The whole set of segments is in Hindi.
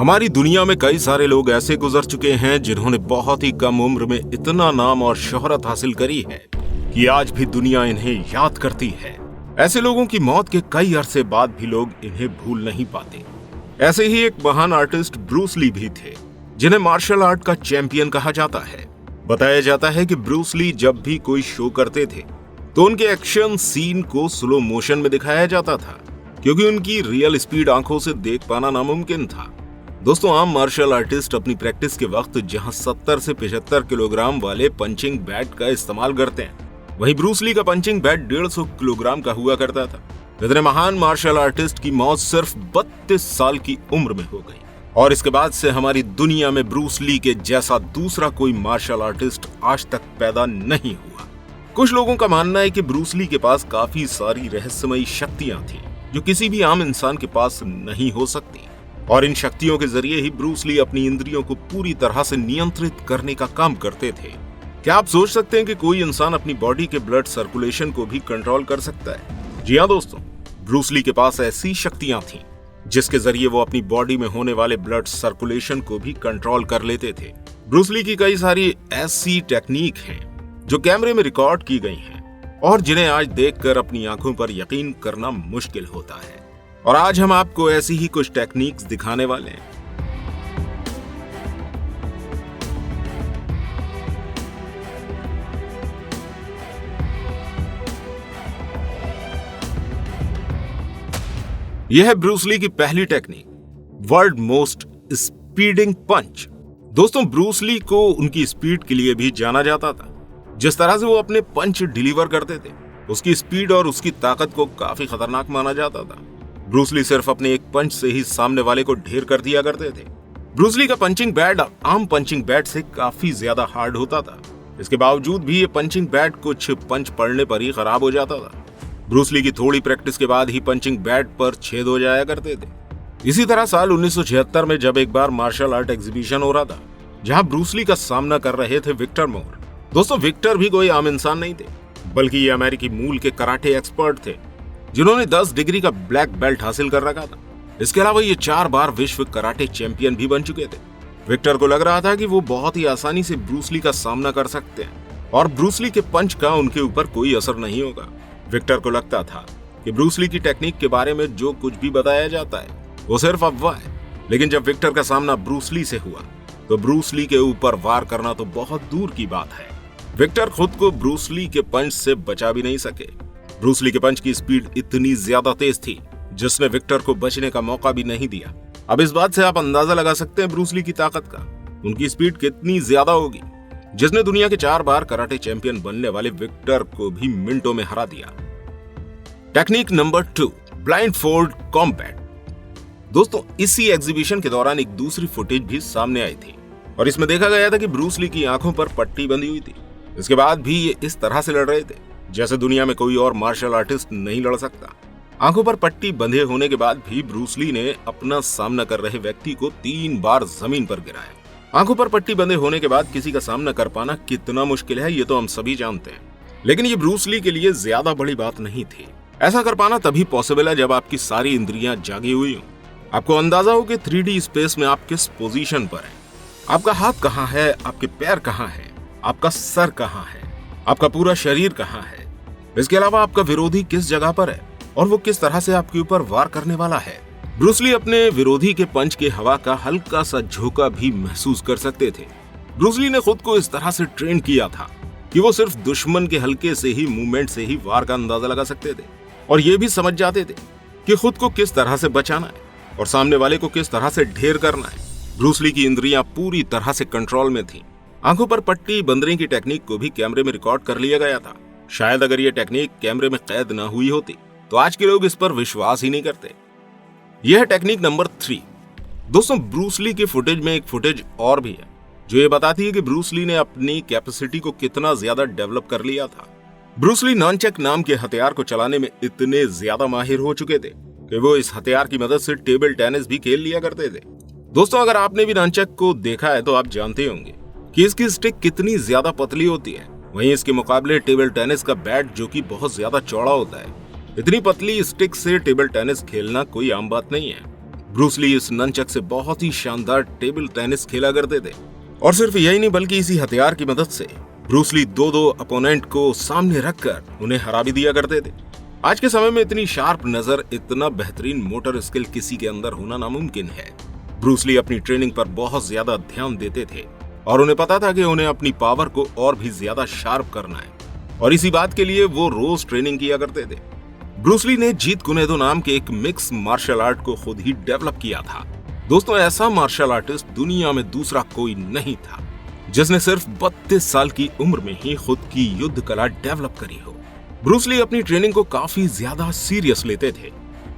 हमारी दुनिया में कई सारे लोग ऐसे गुजर चुके हैं जिन्होंने बहुत ही कम उम्र में इतना नाम और शोहरत हासिल करी है कि आज भी दुनिया इन्हें याद करती है। ऐसे लोगों की मौत के कई अरसे बाद भी लोग इन्हें भूल नहीं पाते। ऐसे ही एक महान आर्टिस्ट ब्रूस ली भी थे, जिन्हें मार्शल आर्ट का चैंपियन कहा जाता है। बताया जाता है कि ब्रूस ली जब भी कोई शो करते थे तो उनके एक्शन सीन को स्लो मोशन में दिखाया जाता था, क्योंकि उनकी रियल स्पीड आंखों से देख पाना नामुमकिन था। दोस्तों, आम मार्शल आर्टिस्ट अपनी प्रैक्टिस के वक्त जहां 70 से 75 किलोग्राम वाले पंचिंग बैट का इस्तेमाल करते हैं, वहीं ब्रूस ली का पंचिंग बैट 150 किलोग्राम का हुआ करता था। इतने महान मार्शल आर्टिस्ट की मौत सिर्फ 32 साल की उम्र में हो गई, और इसके बाद से हमारी दुनिया में ब्रूस ली के जैसा दूसरा कोई मार्शल आर्टिस्ट आज तक पैदा नहीं हुआ। कुछ लोगों का मानना है कि ब्रूस ली के पास काफी सारी रहस्यमयी शक्तियां थी जो किसी भी आम इंसान के पास नहीं हो सकती, और इन शक्तियों के जरिए ही ब्रूस ली अपनी इंद्रियों को पूरी तरह से नियंत्रित करने का काम करते थे। क्या आप सोच सकते हैं कि कोई इंसान अपनी बॉडी के ब्लड सर्कुलेशन को भी कंट्रोल कर सकता है? जी हाँ दोस्तों, ब्रूस ली के पास ऐसी शक्तियां थीं जिसके जरिए वो अपनी बॉडी में होने वाले ब्लड सर्कुलेशन को भी कंट्रोल कर लेते थे। ब्रूस ली की कई सारी ऐसी टेक्निक हैं जो कैमरे में रिकॉर्ड की गई हैं और जिन्हें आज देखकर अपनी आंखों पर यकीन करना मुश्किल होता है। और आज हम आपको ऐसी ही कुछ टेक्निक्स दिखाने वाले हैं। यह है ब्रूस ली की पहली टेक्निक, वर्ल्ड मोस्ट स्पीडिंग पंच। दोस्तों, ब्रूस ली को उनकी स्पीड के लिए भी जाना जाता था। जिस तरह से वो अपने पंच डिलीवर करते थे, उसकी स्पीड और उसकी ताकत को काफी खतरनाक माना जाता था। ब्रूस ली सिर्फ अपने एक पंच से ही सामने वाले को ढेर कर दिया करते थे। ब्रूस ली का पंचिंग बैट आम पंचिंग बैट से काफी ज्यादा हार्ड होता था। इसके बावजूद भी ये पंचिंग बैट कुछ पंच पड़ने पर ही खराब हो जाता था। ब्रूस ली की थोड़ी प्रैक्टिस के बाद ही पंचिंग बैट पर छेद हो जाया करते थे। इसी तरह साल 1976 में जब एक बार मार्शल आर्ट एग्जीबिशन हो रहा था, जहां ब्रूस ली का सामना कर रहे थे विक्टर मोर। दोस्तों, विक्टर भी कोई आम इंसान नहीं थे, बल्कि ये अमेरिकी मूल के कराटे एक्सपर्ट थे जिन्होंने 10 डिग्री का ब्लैक बेल्ट हासिल कर रखा था। इसके अलावा ये 4 बार विश्व कराटे चैंपियन भी बन चुके थे। विक्टर को लग रहा था कि वो बहुत ही आसानी से ब्रूस ली का सामना कर सकते हैं और ब्रूस ली के पंच का उनके ऊपर कोई असर नहीं होगा। विक्टर को लगता था कि ब्रूस ली की टेक्निक के बारे में जो कुछ भी बताया जाता है वो सिर्फ अफवाह है। लेकिन जब विक्टर का सामना ब्रूस ली से हुआ तो ब्रूस ली के ऊपर वार करना तो बहुत दूर की बात है। विक्टर खुद को ब्रूस ली के पंच से बचा भी नहीं सके। ब्रूस ली के पंच की स्पीड इतनी ज्यादा तेज थी जिसने विक्टर को बचने का मौका भी नहीं दिया। अब इस बात से आप अंदाजा लगा सकते हैं ब्रूस ली की ताकत का। उनकी स्पीड कितनी ज्यादा होगी, जिसने दुनिया के 4 बार कराटे चैंपियन बनने वाले विक्टर को भी मिनटों में हरा दिया। Technique number 2, blind fold combat. दोस्तों, इसी एग्जीबिशन के दौरान एक दूसरी फुटेज भी सामने आई थी और इसमें देखा गया था कि ब्रूस ली की आंखों पर पट्टी बंधी हुई थी। इसके बाद भी ये इस तरह से लड़ रहे थे जैसे दुनिया में कोई और मार्शल आर्टिस्ट नहीं लड़ सकता। आंखों पर पट्टी बंधे होने के बाद भी ब्रूस ली ने अपना सामना कर रहे व्यक्ति को 3 बार जमीन पर गिराया। आंखों पर पट्टी बंधे होने के बाद किसी का सामना कर पाना कितना मुश्किल है, ये तो हम सभी जानते हैं। लेकिन ये ब्रूस ली के लिए ज्यादा बड़ी बात नहीं थी। ऐसा कर पाना तभी पॉसिबल है जब आपकी सारी इंद्रियां जागी हुई हो। आपको अंदाजा हो कि 3D स्पेस में आप किस पोजीशन पर हैं। आपका हाथ कहाँ है, आपके पैर कहाँ है, आपका सर कहाँ है, आपका पूरा शरीर कहाँ है। इसके अलावा आपका विरोधी किस जगह पर है और वो किस तरह से आपके ऊपर वार करने वाला है। ब्रूस ली अपने विरोधी के पंच के हवा का हल्का सा झोंका भी महसूस कर सकते थे। ब्रूस ली ने खुद को इस तरह से ट्रेन किया था कि वो सिर्फ दुश्मन के हल्के से ही मूवमेंट से ही वार का अंदाजा लगा सकते थे और ये भी समझ जाते थे कि खुद को किस तरह से बचाना है और सामने वाले को किस तरह से ढेर करना है। ब्रूस ली की इंद्रियां पूरी तरह से कंट्रोल में थी। आंखों पर पट्टी बंधने की टेक्निक को भी कैमरे में रिकॉर्ड कर लिया गया था। शायद अगर ये टेक्निक कैमरे में कैद न हुई होती तो आज के लोग इस पर विश्वास ही नहीं करते। यह है टेक्निक नंबर 3। दोस्तों, ब्रूस ली की फुटेज में एक फुटेज और भी है जो ये बताती है कि ब्रूस ली ने अपनी कैपेसिटी को कितना ज्यादा डेवलप कर लिया था। ब्रूस ली नॉनचेक नाम के हथियार को चलाने में इतने ज्यादा माहिर हो चुके थे कि वो इस हथियार की मदद से टेबल टेनिस भी खेल लिया करते थे। दोस्तों, अगर आपने भी नॉनचेक को देखा है तो आप जानते होंगे कि इसकी स्टिक कितनी ज्यादा पतली होती है। वहीं इसके मुकाबले टेबल टेनिस का बैट जो कि बहुत ज्यादा चौड़ा होता है, इतनी पतली स्टिक से टेबल टेनिस खेलना कोई आम बात नहीं है। ब्रूस ली इस ननचक से बहुत ही शानदार टेबल टेनिस खेला करते थे। और सिर्फ यही नहीं बल्कि इसी हथियार की मदद से ब्रूस ली दो अपोनेंट को सामने रखकर उन्हें हरा भी दिया करते थे। आज के समय में इतनी शार्प नजर, इतना बेहतरीन मोटर स्किल किसी के अंदर होना नामुमकिन है। ब्रूस ली अपनी ट्रेनिंग पर बहुत ज्यादा ध्यान देते थे और उन्हें पता था कि उन्हें अपनी पावर को और भी ज्यादा शार्प करना है, और इसी बात के लिए वो रोज ट्रेनिंग किया करते थे। ब्रूस ली ने जीत कुनेदो नाम के एक मिक्स मार्शल आर्ट को खुद ही डेवलप किया था। दोस्तों, ऐसा मार्शल आर्टिस्ट दुनिया में दूसरा कोई नहीं था जिसने सिर्फ 32 साल की उम्र में ही खुद की युद्ध कला डेवलप करी हो। ब्रूस ली अपनी ट्रेनिंग को काफी ज्यादा सीरियस लेते थे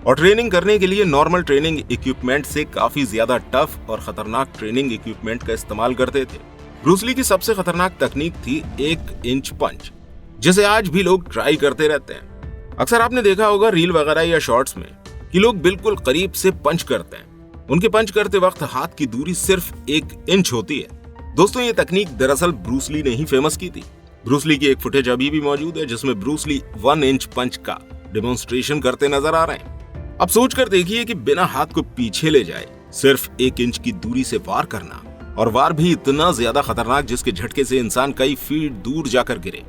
और ट्रेनिंग करने के लिए नॉर्मल ट्रेनिंग इक्विपमेंट से काफी ज्यादा टफ और खतरनाक ट्रेनिंग इक्विपमेंट का इस्तेमाल करते थे। ब्रूस ली की सबसे खतरनाक तकनीक थी 1 इंच पंच, जिसे आज भी लोग ट्राई करते रहते हैं। अक्सर आपने देखा होगा रील वगैरह या शॉर्ट्स में कि लोग बिल्कुल करीब से पंच करते हैं। उनके पंच करते वक्त हाथ की दूरी सिर्फ 1 इंच होती है। दोस्तों, ये तकनीक दरअसल ब्रूस ली ने ही फेमस की थी। ब्रूस ली की एक फुटेज अभी भी मौजूद है जिसमें ब्रूस ली 1 इंच पंच का डेमोन्स्ट्रेशन करते नजर आ रहे हैं। अब सोच कर देखिए कि बिना हाथ को पीछे ले जाए सिर्फ 1 इंच की दूरी से वार करना, और वार भी इतना ज्यादा खतरनाक जिसके झटके से इंसान कई फीट दूर जाकर गिरे।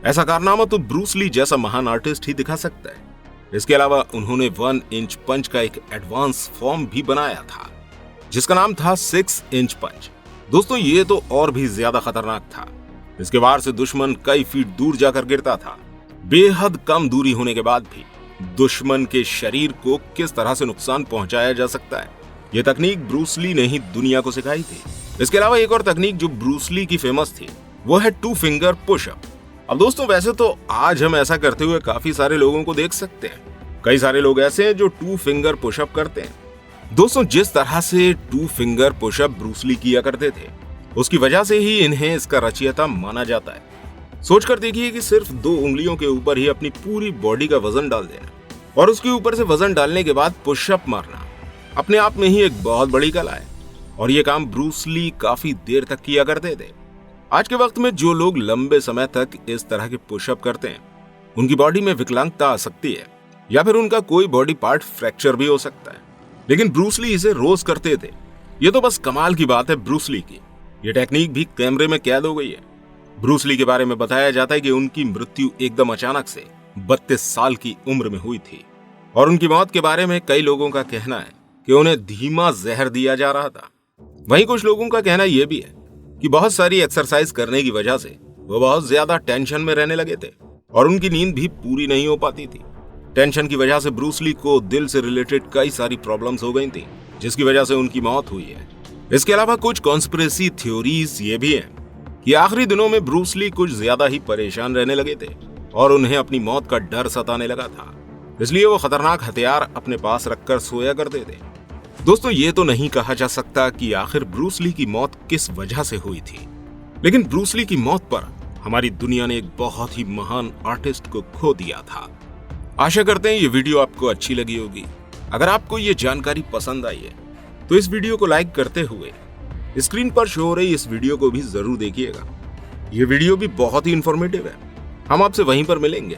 ऐसा कारनामा तो ब्रूस ली जैसा महान आर्टिस्ट ही दिखा सकता है। इसके अलावा उन्होंने 1 इंच पंच का एक एडवांस फॉर्म भी बनाया था जिसका नाम था 6 इंच पंच। दोस्तों, ये तो और भी ज्यादा खतरनाक था। इसके वार से दुश्मन कई फीट दूर जाकर गिरता था। बेहद कम दूरी होने के बाद भी दुश्मन के शरीर को किस तरह से नुकसान पहुंचाया जा सकता है, यह तकनीक ब्रूस ली ने ही दुनिया को सिखाई थी। इसके अलावा एक और तकनीक जो ब्रूस ली की फेमस थी वो है 2 फिंगर पुशअप। अब दोस्तों, वैसे तो आज हम ऐसा करते हुए काफी सारे लोगों को देख सकते हैं। कई सारे लोग ऐसे हैं जो 2 फिंगर पुशअप करते हैं। दोस्तों, जिस तरह से 2 फिंगर पुशअप ब्रूस ली किया करते थे उसकी वजह से ही इन्हें इसका रचयिता माना जाता है। सोचकर देखिए कि सिर्फ 2 उंगलियों के ऊपर ही अपनी पूरी बॉडी का वजन डाल देना और उसके ऊपर से वजन डालने के बाद पुशअप मारना अपने आप में ही एक बहुत बड़ी कला है, और ये काम ब्रूस ली काफी देर तक किया करते थे। आज के वक्त में जो लोग लंबे समय तक इस तरह के पुशअप करते हैं उनकी बॉडी में विकलांगता आ सकती है या फिर उनका कोई बॉडी पार्ट फ्रैक्चर भी हो सकता है, लेकिन ब्रूस ली इसे रोज करते थे। ये तो बस कमाल की बात है ब्रूस ली की। ये टेक्निक भी कैमरे में कैद हो गई है। ब्रूस ली के बारे में बताया जाता है कि उनकी मृत्यु एकदम अचानक से 32 साल की उम्र में हुई थी, और उनकी मौत के बारे में कई लोगों का कहना है कि उन्हें धीमा जहर दिया जा रहा था। वहीं कुछ लोगों का कहना यह भी है कि बहुत सारी एक्सरसाइज करने की वजह से वो बहुत ज्यादा टेंशन में रहने लगे थे और उनकी नींद भी पूरी नहीं हो पाती थी। टेंशन की वजह से ब्रूस ली को दिल से रिलेटेड कई सारी प्रॉब्लम्स हो गई थी जिसकी वजह से उनकी मौत हुई है। इसके अलावा कुछ कॉन्स्पिरेसी थ्योरीज ये भी हैं कि आखिरी दिनों में ब्रूस ली कुछ ज्यादा ही परेशान रहने लगे थे और उन्हें अपनी मौत का डर सताने लगा था, इसलिए वो खतरनाक हथियार अपने पास रखकर सोया करते थे। दोस्तों, ये तो नहीं कहा जा सकता कि आखिर ब्रूस ली की मौत किस वजह से हुई थी, लेकिन ब्रूस ली की मौत पर हमारी दुनिया ने एक बहुत ही महान आर्टिस्ट को खो दिया था। आशा करते हैं ये वीडियो आपको अच्छी लगी होगी। अगर आपको ये जानकारी पसंद आई है तो इस वीडियो को लाइक करते हुए स्क्रीन पर शो हो रही इस वीडियो को भी जरूर देखिएगा। ये वीडियो भी बहुत ही इंफॉर्मेटिव है। हम आपसे वहीं पर मिलेंगे।